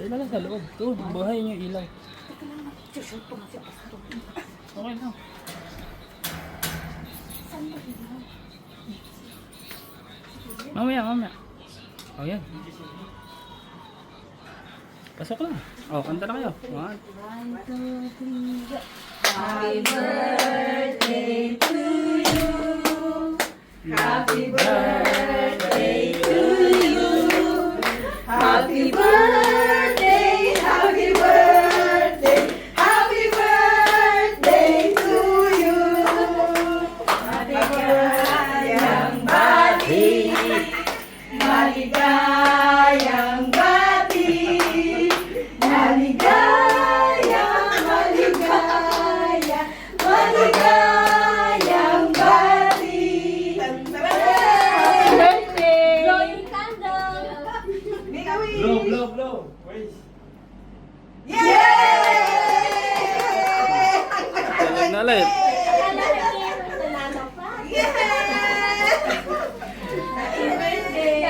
Dahil na lang sa loob. Ito, buhay yung ilaw. Okay lang. Mamaya, mamaya. Oh, yan. Pasok lang. Oh, kanta na kayo. 1, 1, 2, 3, go. Happy birthday to you. Happy birthday to you. Happy birthday, happy birthday, happy birthday to you. Maligayang bati, maligayang bati, maligayang, maligaya, maligayang bati. Happy birthday! Blowing candle! Blow. Wait. Yay! Talag na ulit. Yay! Happy birthday!